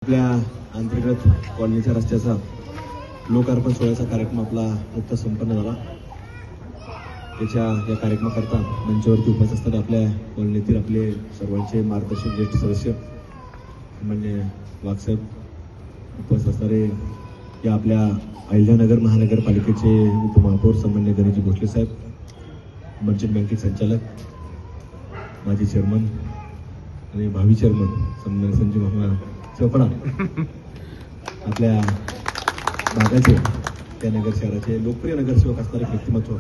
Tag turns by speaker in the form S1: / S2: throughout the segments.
S1: आपल्या अंतर्गत कॉलनीच्या रस्त्याचा लोकार्पण सोहळ्याचा कार्यक्रम आपला नुकताच संपन्न झाला. या कार्यक्रमाकरता मंचावरती उपस्थित असतात आपल्या कॉलनीतील आपले सर्वांचे मार्गदर्शक ज्येष्ठ सदस्य माननीय वाघसाहेब, उपस्थित असणारे या आपल्या अहिल्यानगर महानगरपालिकेचे उपमहापौर सन्माननीय गणेशजी भोसले साहेब, मर्चंट बँकेचे संचालक, माजी चेअरमन आणि भावी चेअरमन सन्माननीय संजय मामा चोपडा, आपल्या भागाचे त्या नगर शहराचे लोकप्रिय नगरसेवक असणारे व्यक्तिमत्व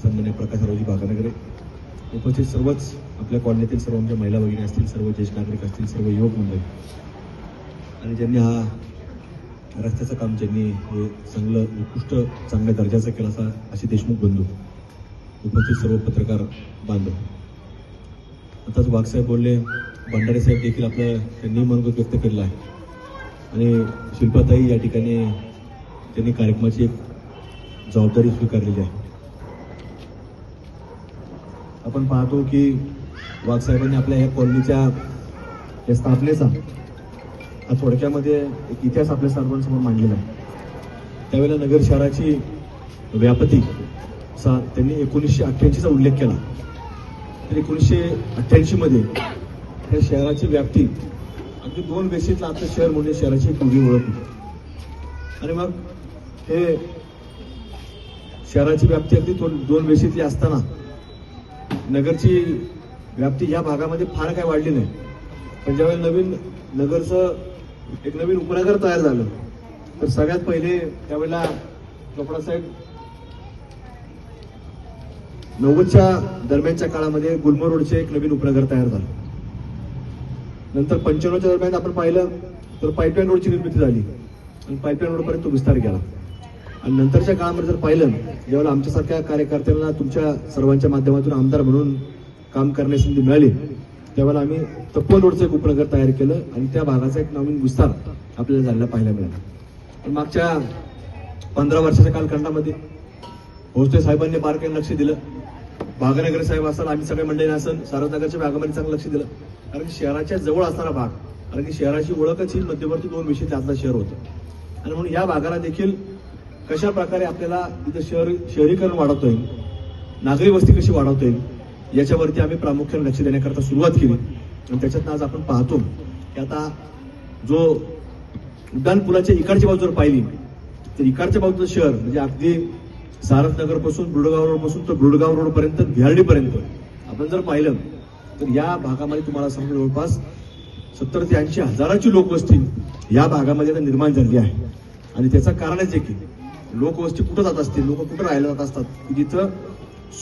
S1: सन्माननीय प्रकाशरावजी बागानगरे, उपस्थित सर्वच आपल्या कॉलनीतील सर्व आमच्या महिला भगिनी असतील, सर्व ज्येष्ठ नागरिक असतील, सर्व युवक मंडळी आणि ज्यांनी हा रस्त्याचं काम ज्यांनी हे चांगलं उत्कृष्ट चांगल्या दर्जाचं केलं असे देशमुख बंधू, उपस्थित सर्व पत्रकार बांधव. आताच वाघसाहेब बोलले, भंडारे साहेब देखील आपलं त्यांनी मनोगत व्यक्त केलं आहे आणि शिल्पाताई या ठिकाणी त्यांनी कार्यक्रमाची एक जबाबदारी स्वीकारलेली आहे. आपण पाहतो की वाघसाहेबांनी आपल्या या कॉलनीच्या या स्थापनेचा थोडक्यामध्ये एक इतिहास आपल्या सर्वांसमोर मांडलेला आहे. त्यावेळेला नगर शहराची व्याप्ती त्यांनी 1988चा उल्लेख केला. तर 1988 मध्ये या शहराची व्याप्ती अगदी 2 बेसीतलं आपलं शहर म्हणून शहराची एक वेगळी ओळख होती. आणि मग हे शहराची व्याप्ती अगदी 2 बेसीतली असताना नगरची व्याप्ती या भागामध्ये फार काय वाढली नाही. पण ज्यावेळेला नवीन नगरचं एक नवीन उपनगर तयार झालं तर सगळ्यात पहिले त्यावेळेला चोपडा साहेब 90च्या दरम्यानच्या काळामध्ये गुलमर्ग रोडचे एक नवीन उपनगर तयार झालं. नंतर 95च्या दरम्यान आपण पाहिलं तर पाईपलाईन रोडची निर्मिती झाली आणि पाईपलाईन रोडपर्यंत तो विस्तार केला. आणि नंतरच्या काळामध्ये जर पाहिलं, ज्यावेळेला आमच्यासारख्या कार्यकर्त्यांना तुमच्या सर्वांच्या माध्यमातून आमदार म्हणून काम करण्याची संधी मिळाली, त्यावेळेला आम्ही तपोवन रोडचं एक उपनगर तयार केलं आणि त्या भागाचा एक नवीन विस्तार आपल्याला झालेला पाहायला मिळाला. पण मागच्या 15 वर्षाच्या कालखंडामध्ये भोसले साहेबांनी बारकाईने लक्ष दिलं. बागानगर साहेब असाल, आम्ही सगळ्या मंडळीने असेल, सारथनगरच्या भागामध्ये चांगलं लक्ष दिलं. कारण की शहराच्या जवळ असणारा भाग, कारण की शहराची ओळखच ही मध्यवर्ती 2 विषय त्यातला शहर होतं. आणि म्हणून या भागाला देखील कशा प्रकारे आपल्याला इथं शहरीकरण वाढवता येईल, नागरी वस्ती कशी वाढवता येईल, याच्यावरती आम्ही प्रामुख्याने लक्ष देण्याकरता सुरुवात केली. आणि त्याच्यातनं आज आपण पाहतो की आता जो उड्डाण पुलाच्या इकडच्या बाजूवर पाहिली तर इकडच्या बाजूचं शहर म्हणजे अगदी सारथनगर पासून बुडगाव रोड पासून तर बुडगाव रोड पर्यंत भिहार्डी पर्यंत आपण जर पाहिलं तर या भागामध्ये तुम्हाला समजा जवळपास 70 ते 80 हजाराची लोकवस्ती या भागामध्ये आता निर्माण झाली आहे. आणि त्याचं कारणच आहे की लोकवस्ती कुठं जात असतील, लोक कुठं राहायला जात असतात, की जिथं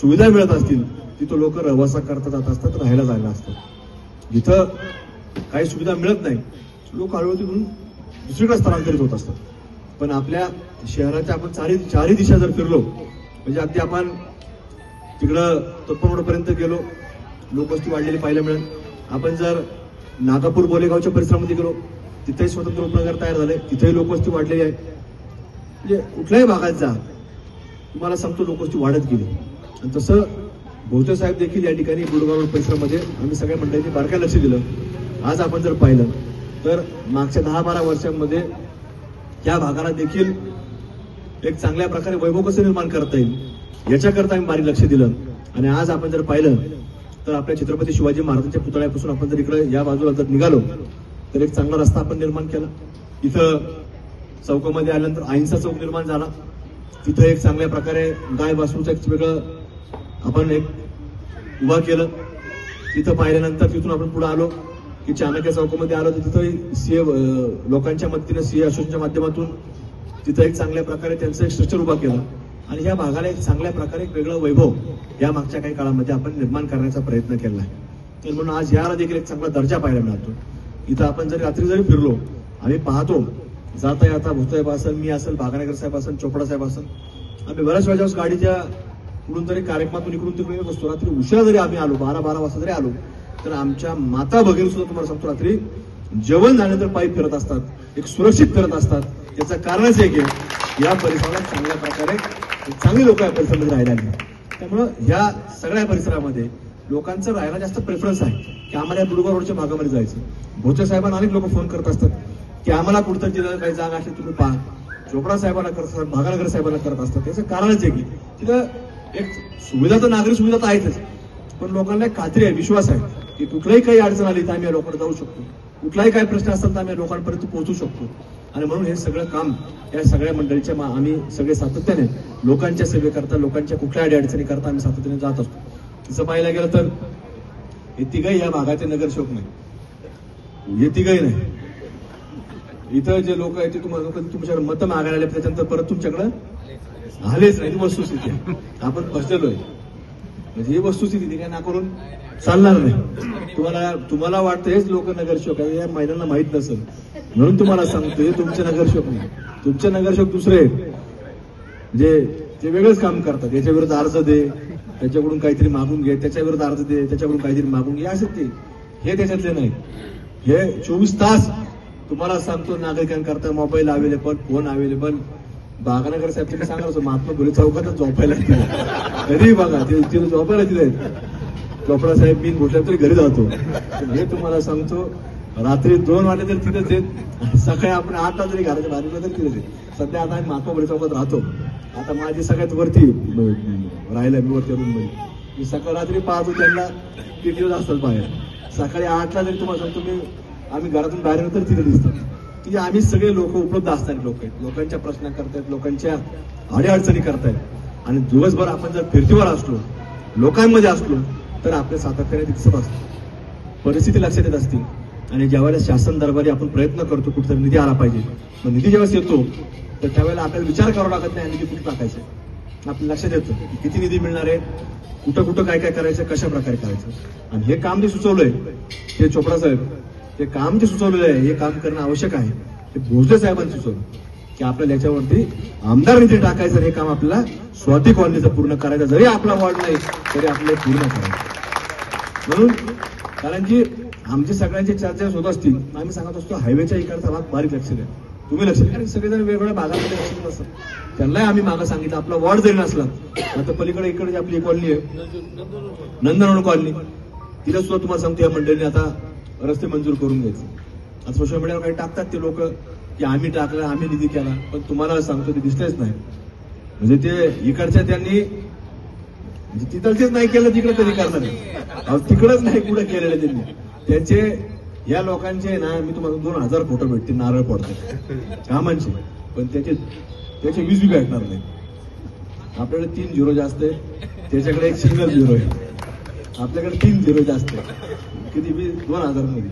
S1: सुविधा मिळत असतील तिथं लोक रहवासा करता जात असतात, राहायला जायला असतात. जिथं काही सुविधा मिळत नाही लोक हळूहळू म्हणून दुसरीकडे स्थलांतरित होत असतात. पण आपल्या शहराच्या आपण चारही दिशा जर फिरलो म्हणजे अगदी आपण तिकडं तपोवन रोडपर्यंत गेलो, लोकवस्ती वाढलेली पाहायला मिळेल. आपण जर नागापूर बोलेगावच्या परिसरामध्ये गेलो तिथेही स्वतंत्र उपनगर तयार झाले, तिथेही लोकवस्ती वाढलेली आहे. म्हणजे कुठल्याही भागात जा तुम्हाला सांगतो लोकवस्ती वाढत गेली. आणि तसं भोसले साहेब देखील या ठिकाणी बुडगाव रोड परिसरामध्ये आम्ही सगळ्या मंडळींनी बारकाईने लक्ष दिलं. आज आपण जर पाहिलं तर मागच्या 10-12 वर्षांमध्ये या भागाला देखील एक चांगल्या प्रकारे वैभव कसं निर्माण करता येईल याच्याकरता आम्ही बारीक लक्ष दिलं. आणि आज आपण जर पाहिलं तर आपल्या छत्रपती शिवाजी महाराजांच्या पुतळ्यापासून आपण जर इकडे या बाजूला जर निघालो तर एक चांगला रस्ता आपण निर्माण केला. इथं चौकामध्ये आल्यानंतर अहिंसा चौक निर्माण झाला. तिथं एक चांगल्या प्रकारे गाय वासरूचं एक वेगळं आपण एक उभा केलं. तिथं पाहिल्यानंतर तिथून आपण पुढे आलो की चाणक्य चौकामध्ये आलो तर तिथं सीए लोकांच्या मदतीने सीए असोसिएशनच्या माध्यमातून तिथं एक चांगल्या प्रकारे त्यांचं एक स्ट्रक्चर उभा केलं. आणि या भागाला एक चांगल्या प्रकारे एक वेगळं वैभव या मागच्या काही काळामध्ये आपण निर्माण करण्याचा प्रयत्न केला आहे. तर म्हणून आज याला देखील एक चांगला दर्जा पाहायला मिळतो. इथं आपण जर रात्री जरी फिरलो आम्ही पाहतो जाता येता भोसलेसाहेब असेल, मी असेल, बागानगर साहेब असेल, चोपडा साहेब असेल, आम्ही बऱ्याच वेळेस गाडीच्या इकडून तरी कार्यक्रमातून इकडून तिकडे बसतो. रात्री उशिरा जरी आम्ही आलो 12-12 वाजता जरी आलो तर आमच्या माता भगिनी सुद्धा तुम्हाला सांगतो रात्री जेवण झाल्यानंतर पायी फिरत असतात, एक सुरक्षित फिरत असतात. त्याचं कारणच आहे की या परिसराला चांगल्या प्रकारे चांगली लोक या परिसरामध्ये राहायला आली. त्यामुळं ह्या सगळ्या परिसरामध्ये लोकांचं राहायला जास्त प्रेफरन्स आहे की आम्हाला या बुडगाव रोडच्या भागामध्ये जायचं. भोसले साहेबांना अनेक लोक फोन करत असतात की आम्हाला कुठं तिथं काही जागा असेल तुम्ही पहा. चोपडा साहेबांना करत भागानगर साहेबांना करत असतात. त्याचं कारणच आहे की तिथं एक सुविधा तर नागरिक सुविधा तर आहेतच, पण लोकांना एक खात्री आहे, विश्वास आहे की कुठलाही काही अडचण आली तर आम्ही या लोकांना जाऊ शकतो, कुठलाही काही प्रश्न असतात तर आम्ही या लोकांपर्यंत पोहोचू शकतो. आणि म्हणून हे सगळं काम या सगळ्या मंडळीच्या आम्ही सगळे सातत्याने लोकांच्या सेवेकरता, लोकांच्या कुठल्या अडचणी करता आम्ही सातत्याने जात असतो. तसं पाहायला गेलं तर हे तिघही या भागाचे नगरसेवक नाही, हे तिघही नाही. इथं जे लोक आहेत ते तुम्हाला तुमच्याकडे मतं मागायला आले, त्याच्यानंतर परत तुमच्याकडे आलेच नाही. ती वस्तुस्थिती आहे, आपण फसलेलो आहे. म्हणजे ही वस्तुस्थिती काय ना करून चालणार नाही. तुम्हाला वाटतं हेच लोक नगरसेवक आहे, या महिलांना माहित नसेल म्हणून तुम्हाला सांगतो, हे तुमचे नगरसेवक नाही. तुमचे नगरसेवक दुसरे आहेत, जे ते वेगळंच काम करतात. याच्या विरुद्ध अर्ज दे, त्याच्याकडून काहीतरी मागून घे, त्याच्या विरुद्ध अर्ज दे, त्याच्याकडून काहीतरी मागून घे, असं ते हे त्याच्यातले नाही. हे 24 तास तुम्हाला सांगतो नागरिकांकरता मोबाईल अवेलेबल, फोन अवेलेबल. भागानगर साहेब तुम्ही सांगा महात्मा फुले चौकातच झोपायला कधी बघा तिथे झोपायला तिथे चोपडा साहेब बिन घोषल्या तरी घरी जातो. हे तुम्हाला सांगतो, रात्री 2 वाजले तर तिथेच आहेत, सकाळी आपण 8 जरी घराच्या बाहेर तरी तिथेच आहेत. सध्या आता आम्ही महात्मा फुले चौकात राहतो. आता माझी सगळ्यात वरती राहिला, मी वरती रूम मध्ये. मी सकाळ रात्री पाहतो त्यांना किती दिवस असतात बाहेर. सकाळी 8ला जरी तुम्हाला सांगतो आम्ही घरातून बाहेर तर तिथे दिसतात की आम्ही सगळे लोक उपलब्ध असणारे लोक आहेत, लोकांच्या प्रश्न करतायत, लोकांच्या अडीअडचणी करतायत. आणि दिवसभर आपण जर फिरतीवर असलो, लोकांमध्ये असलो, तर आपल्या सातत्याने दिसत असतो, परिस्थिती लक्षात येत असते. आणि ज्यावेळेला शासन दरबारी आपण प्रयत्न करतो कुठेतरी निधी आला पाहिजे, मग निधी ज्यावेळेस येतो तर त्यावेळेला आपल्याला विचार करावा लागत नाही निधी कुठे टाकायचा. आपल्याला लक्षात येतं की किती निधी मिळणार आहे, कुठं कुठं काय काय करायचं, कशा प्रकारे करायचं. आणि हे काम जे सुचवलंय ते चोपडा साहेब, हे काम जे सुचवलेलं आहे हे काम करणं आवश्यक आहे. ते भोसले साहेबांनी सुचवलं की आपल्याला याच्यावरती आमदार निधी टाकायचं, हे काम आपल्याला स्वाती कॉलनीचं पूर्ण करायचं, जरी आपला वॉर्ड नाही तरी आपल्याला पूर्ण करायचं. म्हणून कारण की आमची सगळ्यांची चर्चा होत असतील, आम्ही सांगत असतो हायवेच्या इकडचा भाग बारीक लक्ष द्या, तुम्ही लक्ष द्या. कारण सगळेजण वेगवेगळ्या भागामध्ये लक्ष देत असतात. त्यांनाही आम्ही मागं सांगितलं आपला वॉर्ड जरी नसला आता पलीकडे इकडे जी आपली कॉलनी आहे नंदनवन कॉलनी, तिला सुद्धा तुम्हाला सांगतो या मंडळीने आता रस्ते मंजूर करून घ्यायचे. आता सोशल मीडियावर काही टाकतात ते लोक की आम्ही टाकलं, आम्ही निधी केला, पण तुम्हाला सांगतो ते दिसलेच नाही. म्हणजे ते इकडच्या त्यांनी तिथलचेच नाही केलं, तिकडे कधी करणार, तिकडच नाही पुढे केलेलं त्यांनी. त्याचे या लोकांचे ना मी तुम्हाला 2000 फोटो भेटतील नारळ पडतात कामांचे, पण त्याचे 20 बी भेटणार नाही. आपल्याकडे 3 झिरो जास्त आहे, त्याच्याकडे 1 सिंगल झिरो आहे. आपल्याकडे 3 झिरो जास्त आहे, किती बी 2000 मध्ये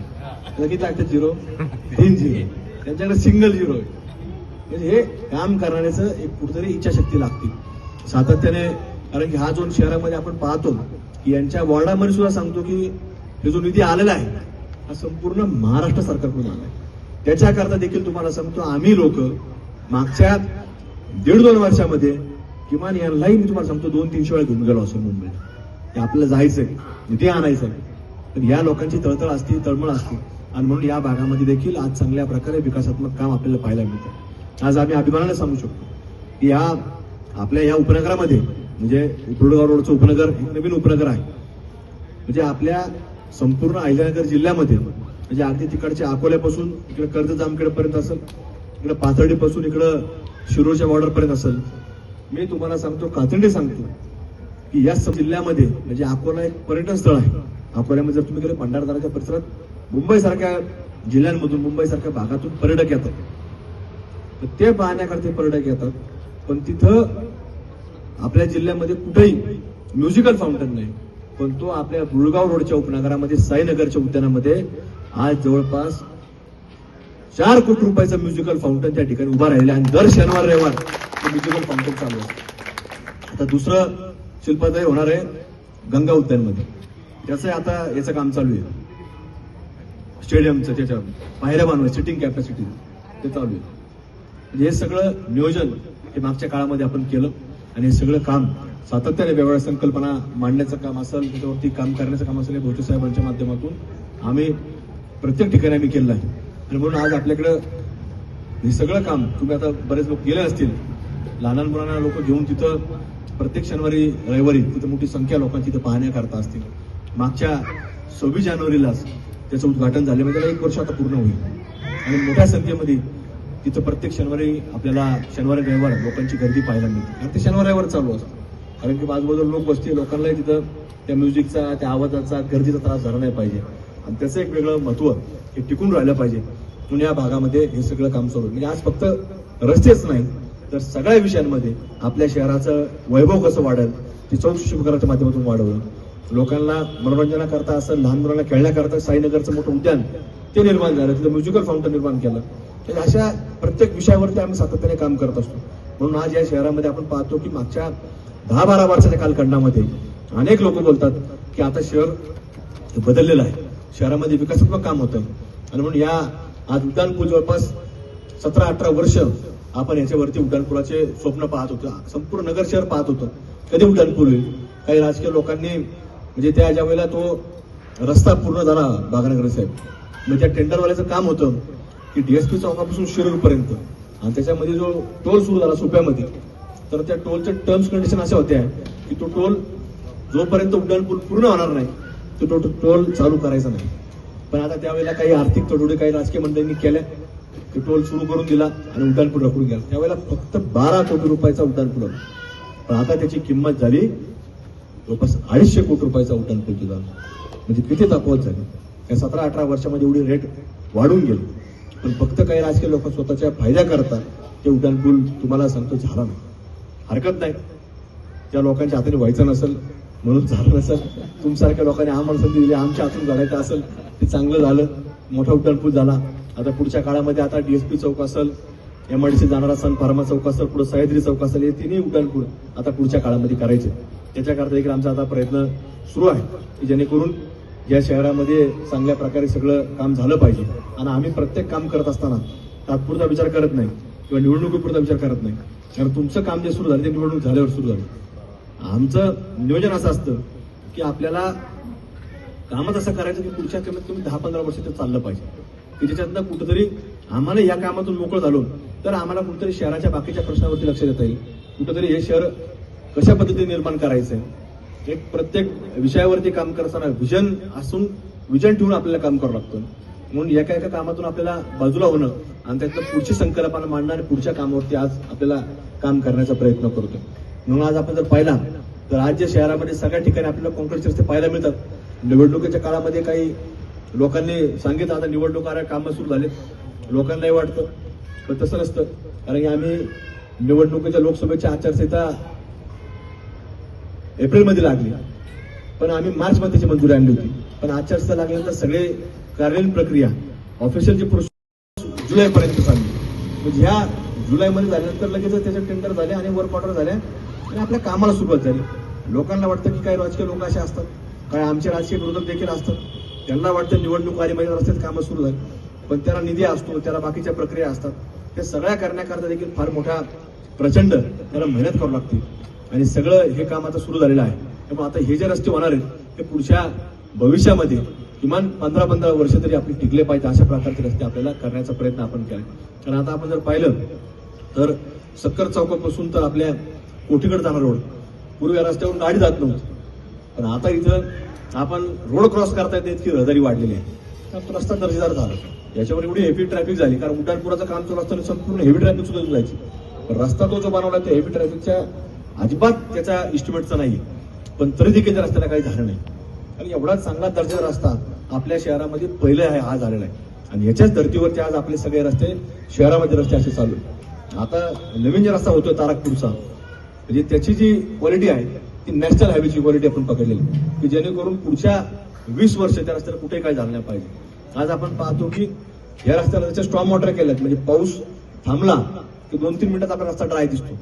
S1: किती टाकतात झिरो, 3 झिरो. त्यांच्याकडे सिंगल झिरो आहे. म्हणजे हे काम करण्याचं एक कुठेतरी इच्छाशक्ती लागते सातत्याने. कारण की हा जो शहरामध्ये आपण पाहतो की यांच्या वॉर्डामध्ये सुद्धा सांगतो की हे जो निधी आलेला आहे हा संपूर्ण महाराष्ट्र सरकारकडून आला आहे. त्याच्याकरता देखील तुम्हाला सांगतो आम्ही लोक मागच्या 1.5-2 वर्षामध्ये किमान यांनाही मी तुम्हाला सांगतो 200-300 वेळा घेऊन गेलो असेल मुंबईत. आपल्याला जायचंय, निधी आणायचंय, पण या लोकांची तळतळ असते, तळमळ असते. आणि म्हणून या भागामध्ये देखील आज चांगल्या प्रकारे विकासात्मक काम आपल्याला पाहायला मिळतं. आज आम्ही अभिमानाने सांगू शकतो की आपल्या या उपनगरामध्ये म्हणजे उपरगाव रोडचं उपनगर नवीन उपनगर आहे. म्हणजे आपल्या संपूर्ण अहिल्यानगर जिल्ह्यामध्ये म्हणजे अगदी तिकडच्या अकोल्यापासून इकडे कर्जत जामखेडपर्यंत असेल, इकडे पाथर्डीपासून इकडं शिरूरच्या बॉर्डरपर्यंत असेल. मी तुम्हाला सांगतो कातंडे सांगतो की या जिल्ह्यामध्ये म्हणजे अकोला एक पर्यटन स्थळ आहे. अकोल्यामध्ये जर तुम्ही गेले भंडारदराच्या परिसरात मुंबईसारख्या जिल्ह्यांमधून, मुंबईसारख्या भागातून पर्यटक येतात, तर ते पाहण्याकरता पर्यटक येतात. पण तिथं आपल्या जिल्ह्यामध्ये कुठेही म्युझिकल फाउंटन नाही, पण तो आपल्या बुळगाव रोडच्या उपनगरामध्ये साईनगरच्या उद्यानामध्ये आज जवळपास 4 कोटी रुपयाचं म्युझिकल फाउंटन त्या ठिकाणी उभा राहिलं आणि दर शनिवार रविवार ते म्युझिकल फाउंटन चालू आहे. आता दुसरं शिल्पदाय होणार आहे गंगा उद्यानमध्ये, त्याचं आता याचं काम चालू आहे, स्टेडियमचं त्याच्या पायऱ्या बांधून सिटिंग कॅपॅसिटी ते चालू आहे. म्हणजे हे सगळं नियोजन हे मागच्या काळामध्ये आपण केलं आणि हे सगळं काम सातत्याने वेगवेगळ्या संकल्पना मांडण्याचं काम असेल, त्याच्यावरती काम करण्याचं काम असेल, भोसले साहेबांच्या माध्यमातून आम्ही प्रत्येक ठिकाणी आम्ही केलं आहे. आणि म्हणून आज आपल्याकडं हे सगळं काम तुम्ही आता बरेच लोक गेले असतील, लहान मुलांना लोक घेऊन तिथं प्रत्येक शनिवारी रविवारी तिथं मोठी संख्या लोकांची तिथं पाहण्याकरता असतील. मागच्या 26 जानेवारीलाच त्याचं उद्घाटन झाले, म्हणजे त्याला 1 वर्ष आता पूर्ण होईल. आणि मोठ्या संख्येमध्ये तिथं प्रत्येक शनिवारी आपल्याला शनिवारी रविवार लोकांची गर्दी पाहायला मिळते. कारण ते शनिवार रविवार चालू असतं. कारण की बाजूबाजूला लोक बसते, लोकांनाही तिथं त्या म्युझिकचा, त्या आवाजाचा, गर्दीचा त्रास झाला नाही पाहिजे. आणि त्याचं एक वेगळं महत्त्व हे टिकून राहिलं पाहिजे. म्हणून या भागामध्ये हे सगळं काम चालू आहे. म्हणजे आज फक्त रस्तेच नाही तर सगळ्या विषयांमध्ये आपल्या शहराचं वैभव कसं वाढेल ते चौकशी प्रकाराच्या माध्यमातून वाढवलं. लोकांना मनोरंजनाकरता असं, लहान मुलांना खेळण्याकरता साईनगरचं मोठं उद्यान ते निर्माण झालं, तिथं म्युझिकल फाउंटन निर्माण केलं. तर अशा प्रत्येक विषयावरती आम्ही सातत्याने काम करत असतो. म्हणून आज या शहरामध्ये आपण पाहतो की मागच्या 10-12 वर्षाच्या कालखंडामध्ये अनेक लोक बोलतात की आता शहर बदललेलं आहे, शहरामध्ये विकासात्मक काम होतं. आणि म्हणून या आज उड्डाणपूल जवळपास 17-18 वर्ष आपण याच्यावरती उड्डाणपुलाचे स्वप्न पाहत होतो. संपूर्ण नगर शहर पाहत होतं कधी उड्डाणपूल होईल. काही राजकीय लोकांनी म्हणजे त्या ज्या वेळेला तो रस्ता पूर्ण झाला बागनगर साहेब, म्हणजे त्या टेंडरवाल्याचं काम होतं की DSP चौकापासून शिरूरपर्यंत, आणि त्याच्यामध्ये जो टोल सुरू झाला सुप्यामध्ये, तर त्या टोलच्या टर्म्स कंडिशन अशा होत्या की तो टोल जोपर्यंत उड्डाणपूल पूर्ण होणार नाही तो टोल चालू करायचा नाही. पण आता त्यावेळेला काही आर्थिक तडजोडी काही राजकीय मंडळींनी केल्या, तो टोल सुरू करून दिला आणि उड्डाणपूल रखडून गेला. त्यावेळेला फक्त 12 कोटी रुपयाचा उड्डाणपूल होता. पण आता त्याची किंमत झाली जवळपास 250 कोटी रुपयाचा उड्डाणपूल दिला. म्हणजे किती तफावत झाली. या 17-18 वर्षामध्ये एवढी रेट वाढून गेली. पण फक्त काही राजकीय लोक स्वतःच्या फायद्याकरता ते उड्डाणपूल तुम्हाला सांगतो झाला नाही. हरकत नाही, त्या लोकांच्या हाताने व्हायचं नसेल म्हणून झालं नसेल. तुमच्यासारख्या लोकांनी आम्हाला संधी दिली, आमच्या हातून घडायचं असेल ते चांगलं झालं, मोठा उड्डाणपूल झाला. आता पुढच्या काळामध्ये आता DSP चौक असेल, MIDC जाणारा सन फार्मा चौक असेल, पुढे सह्याद्री चौक असेल, हे तिन्ही उड्डाणपूल आता पुढच्या काळामध्ये करायचे. त्याच्याकरता देखील आमचा आता प्रयत्न सुरू आहे की जेणेकरून या शहरामध्ये चांगल्या प्रकारे सगळं काम झालं पाहिजे. आणि आम्ही प्रत्येक काम करत असताना तात्पुरता विचार करत नाही किंवा निवडणुकीपुरता विचार करत नाही. कारण तुमचं काम जे सुरू झालं ते निवडणूक झाल्यावर सुरू झालं. आमचं नियोजन असं असतं की आपल्याला कामच असं करायचं की पुढच्या कमीत कमी 10-15 वर्ष ते चाललं पाहिजे, की ज्याच्यातनं कुठंतरी आम्हाला या कामातून मोकळं झालो तर आम्हाला कुठेतरी शहराच्या बाकीच्या प्रश्नावरती लक्ष देता येईल. कुठंतरी हे शहर कशा पद्धतीने निर्माण करायचंय, एक प्रत्येक विषयावरती काम करताना विजन असून विजन ठेवून आपल्याला काम करावं लागतं. म्हणून एका एका कामातून आपल्याला बाजूला होणं आणि त्यातलं पुढची संकल्पना मांडणं आणि पुढच्या कामावरती आज आपल्याला काम करण्याचा प्रयत्न करतो. म्हणून आज आपण जर पाहिला तर आज ज्या शहरामध्ये सगळ्या ठिकाणी आपल्याला कॉन्क्रीटचे रस्ते पाहायला मिळतात. निवडणुकीच्या काळामध्ये काही लोकांनी सांगितलं आता निवडणूक आल्या, कामं सुरू झालेत, लोकांनाही वाटतं, पण तसं नसतं. कारण की आम्ही निवडणुकीच्या लोकसभेच्या आचारसंहिता एप्रिलमध्ये लागली, पण आम्ही मार्चमध्ये त्याची मंजुरी आणली होती. पण आचारसंहिता लागल्यानंतर सगळे कार्यालयीन प्रक्रिया ऑफिशियलची प्रोसेस जुलैपर्यंत चालली. म्हणजे ह्या जुलैमध्ये झाल्यानंतर लगेच त्याचे टेंडर झाले आणि वर्क ऑर्डर झाल्या आणि आपल्या कामाला सुरुवात झाली. लोकांना वाटतं की काही राजकीय लोक असे असतात, काही आमचे राजकीय विरोधक देखील असतात, त्यांना वाटतं निवडणूक आली म्हणजे रस्त्यात कामं सुरू झाली. पण त्याला निधी असतो, त्याला बाकीच्या प्रक्रिया असतात. त्या सगळ्या करण्याकरता देखील फार मोठा प्रचंड त्याला मेहनत करावी लागते. आणि सगळं हे काम आता सुरू झालेलं आहे. त्यामुळे आता हे जे रस्ते होणार आहेत ते पुढच्या भविष्यामध्ये किमान 15-15 वर्ष तरी आपले टिकले पाहिजे अशा प्रकारचे रस्ते आपल्याला करण्याचा प्रयत्न आपण केला. कारण आता आपण जर पाहिलं तर सक्कर चौकापासून तर आपल्या कोठीकडे जाणार रोड, पूर्वी या रस्त्यावरून गाडी जात नव्हती, पण आता इथं आपण रोड क्रॉस करता येते इतकी रहदारी वाढलेली आहे. तर तो रस्ता दर्जेदार झाला. याच्यावर एवढी हेवी ट्रॅफिक झाली कारण उड्डाणपुराचं काम चालू असताना संपूर्ण हेवी ट्रॅफिक सुद्धा जायची. पण रस्ता तो जो बनवला त्या हेवी ट्रॅफिकच्या अजिबात त्याचा इस्टिमेटचा नाही, पण तरी देखील त्या रस्त्याला काही झालं नाही. आणि एवढा चांगला दर्जाचा रस्ता आपल्या शहरामध्ये पहिले आहे हा झालेला आहे. आणि याच्याच धर्तीवरती आज आपले सगळे रस्ते शहरामध्ये रस्ते असे चालू आहेत. आता नवीन जे रस्ता होतोय तारकपूरचा, म्हणजे त्याची जी क्वालिटी आहे ती नॅशनल हायवेची क्वालिटी आपण पकडलेली, की जेणेकरून पुढच्या 20 वर्ष त्या रस्त्याला कुठे काही झालं नाही पाहिजे. आज आपण पाहतो की या रस्त्याला त्याच्या स्टॉर्म वॉटर केल्यात, म्हणजे पाऊस थांबला की 2-3 मिनिटात आपला रस्ता ड्राय दिसतो.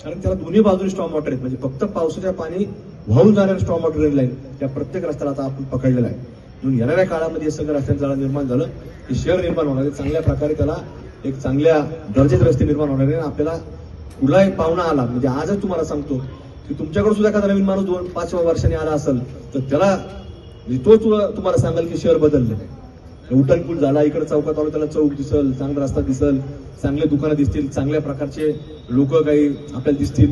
S1: कारण त्याला दोन्ही बाजूने स्टॉर्म वॉटर आहेत, म्हणजे फक्त पावसाच्या पाणी वाहून जाणाऱ्या स्टॉर्म वॉटर रेल लाईन त्या प्रत्येक रस्त्याला आता आपण पकडलेला आहे. म्हणून येणाऱ्या काळामध्ये हे सगळं रस्त्यांचं जाळं निर्माण झालं की शहर निर्माण होणार आहे. चांगल्या प्रकारे त्याला एक चांगल्या दर्जाचे रस्ते निर्माण होणार आहे. आपल्याला पुढला एक पाहुणा आला, म्हणजे आजच तुम्हाला सांगतो की तुमच्याकडे सुद्धा एखादा नवीन माणूस 2-5 वर्षांनी आला असेल तर त्याला तो तुम्हाला सांगाल की शहर बदललं. उड्डाणपूल झाला, इकडे चौकात आलो त्याला चौक दिसल, चांगला रस्ता दिसल, चांगले दुकानं दिसतील, चांगल्या प्रकारचे लोक काही आपल्याला दिसतील.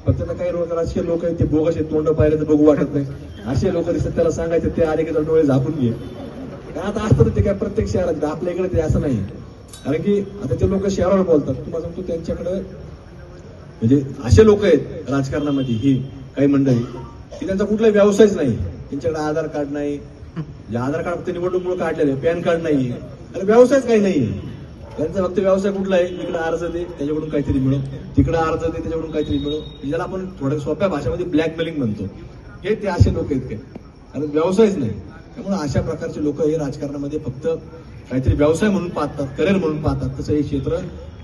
S1: फक्त काही राजकीय लोक आहेत ते बोगस आहेत, तोंड पाहिलं तर बघू वाटत नाही असे लोक दिसतात. त्याला सांगायचं ते आले की डोळे झाकून घे. काय आता असतं ते काय प्रत्येक शहरात, आपल्या इकडे ते असं नाही. कारण की आता ते लोक शहरावर बोलतात, तुम्हाला सांगतो त्यांच्याकडे म्हणजे असे लोक आहेत राजकारणामध्ये ही काही मंडळी की त्यांचा कुठला व्यवसायच नाही, त्यांच्याकडे आधार कार्ड नाही, जे आधार कार्ड फक्त निवडणुकीमुळे काढलेले, पॅन कार्ड नाही, आणि व्यवसायच काही नाही. त्यांचा फक्त व्यवसाय कुठला आहे, इकडे अर्ज दे त्याच्याकडून काहीतरी मिळव, तिकडे अर्ज दे त्याच्याकडून काहीतरी मिळव, ज्याला आपण थोड्या सोप्या भाषेमध्ये ब्लॅकमेलिंग म्हणतो. हे ते असे लोक आहेत काय, कारण व्यवसायच नाही. त्यामुळे अशा प्रकारचे लोक हे राजकारणामध्ये फक्त काहीतरी व्यवसाय म्हणून पाहतात, करिअर म्हणून पाहतात. तसं हे क्षेत्र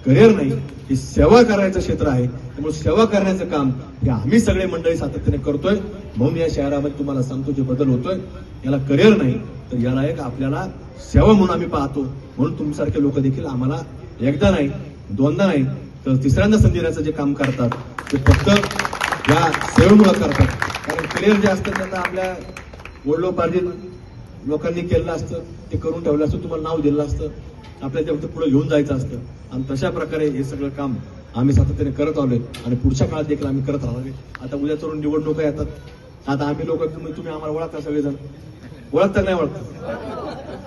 S1: करिअर नाही, हे सेवा करायचं क्षेत्र आहे. त्यामुळे सेवा करण्याचं काम हे आम्ही सगळे मंडळी सातत्याने करतोय. म्हणून या शहरामध्ये तुम्हाला सांगतो जे बदल होतोय याला करिअर नाही तर याला एक आपल्याला सेवा म्हणून आम्ही पाहतो. म्हणून तुमच्यासारखे लोक देखील आम्हाला एकदा नाही, दोनदा नाही तर तिसऱ्यांदा संधी देण्याचं जे काम करतात ते फक्त या सेवेमुळे करतात. कारण करिअर जे असतं त्यांना आपल्या वडिलोपार्जित लोकांनी केलेलं असतं, ते करून ठेवलं असतं, तुम्हाला नाव दिलं असतं, आपल्याला ते फक्त पुढे घेऊन जायचं असतं. आणि तशा प्रकारे हे सगळं काम आम्ही सातत्याने करत आलोय आणि पुढच्या काळात देखील आम्ही करत राहणार आहे. आता उद्या तरुण निवडणुका येतात. आता आम्ही लोक तुम्ही आम्हाला ओळखता, सगळेजण ओळखता नाही ओळखता,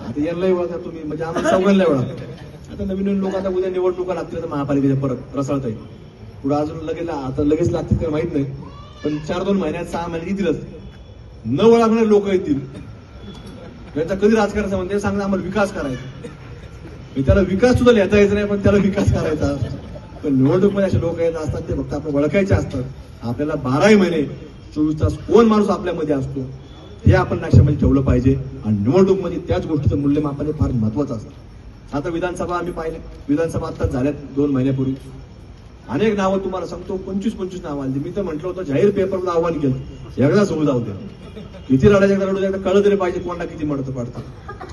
S1: आता यांनाही ओळखता तुम्ही, म्हणजे आम्हाला सगळ्यांना ओळखता. आता नवीन लोक आता उद्या निवडणुका लागतील तर महापालिकेच्या परत रसाळता येईल. पुढे अजून लगेच लागतील काही माहित नाही, पण 4-2 महिन्यात 6 महिन्यात येतीलच. न ओळखणारे लोक येतील, त्यांचा कधी राजकारणाचा म्हणजे सांगणार आम्हाला विकास करायचा. त्याला विकास सुद्धा लिहिता यायचा नाही, पण त्याला विकास करायचा असतो. पण निवडणूकमध्ये असे लोक येत असतात ते फक्त आपण ओळखायचे असतात. आपल्याला 12 महिने 24 तास कोण माणूस आपल्यामध्ये असतो हे आपण लक्षामध्ये ठेवलं पाहिजे. आणि निवडणूकमध्ये त्याच गोष्टीचं मूल्यमापन हे फार महत्वाचं असतं. आता विधानसभा आम्ही पाहिले, विधानसभा आत्ताच झाल्यात 2 महिन्यापूर्वी. अनेक नावं तुम्हाला सांगतो, 25 नावं आली. मी तर म्हटलं होतं जाहीर पेपरला आव्हान केलं, एकदाच होऊ जाऊ द्या, किती लढायचं रडू द्या, कळलं तरी पाहिजे कोणाला किती मडतं पडतं.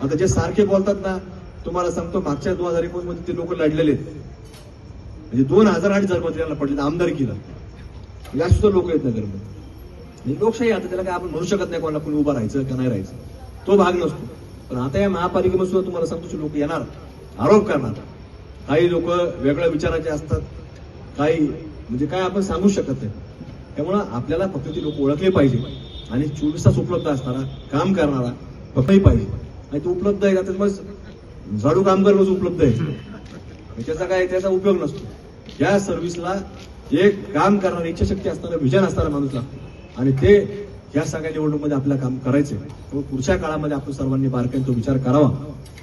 S1: आता जे सारखे बोलतात ना, तुम्हाला सांगतो मागच्या 2021 मध्ये ते लोक लढलेले आहेत, म्हणजे 2008 मंत्र्यांना पडले आमदारकीला. या सुद्धा लोक आहेत नगरमध्ये. लोकशाही आता त्याला काय आपण म्हणू शकत नाही कोणाला कोणी उभं राहायचं का नाही राहायचं, तो भाग नसतो. पण आता या महापालिकेमध्ये सुद्धा तुम्हाला सांगतो लोक येणार, आरोप करणार. काही लोक वेगळ्या विचाराचे असतात, काही म्हणजे काय आपण सांगू शकत नाही. त्यामुळं आपल्याला फक्त ती लोक ओळखले पाहिजे आणि 24 तास उपलब्ध असणारा, काम करणारा फक्तही पाहिजे. आणि तो उपलब्ध आहे आता झाडू कामगार रोज उपलब्ध आहे, त्याचा उपयोग नसतो. या सर्व्हिसला एक काम करणारी इच्छाशक्ती असणारा, विजन असणारा माणूस लागतो. आणि ते या सगळ्या निवडणुकीमध्ये आपल्याला काम करायचंय. त्यामुळे पुढच्या काळामध्ये आपण सर्वांनी बारकाईने तो विचार करावा.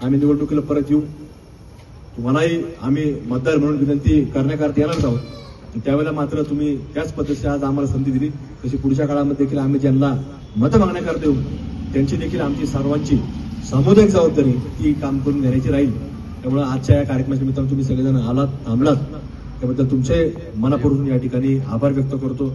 S1: आम्ही निवडणुकीला परत येऊ, तुम्हालाही आम्ही मतदार म्हणून विनंती करण्याकरता येणारच आहोत. त्यावेळेला मात्र तुम्ही त्याच पद्धतीने आज आम्हाला संधी दिली तशी पुढच्या काळामध्ये देखील आम्ही ज्यांना मतं मागण्याकरता येऊ त्यांची देखील आमची सर्वांची सामुदायिक जबाबदारी ती काम करून घेण्याची राहील. त्यामुळे आजच्या या कार्यक्रमाच्या निमित्तानं तुम्ही सगळेजण आलात, थांबलात, त्याबद्दल तुमचे मनापासून या ठिकाणी आभार व्यक्त करतो.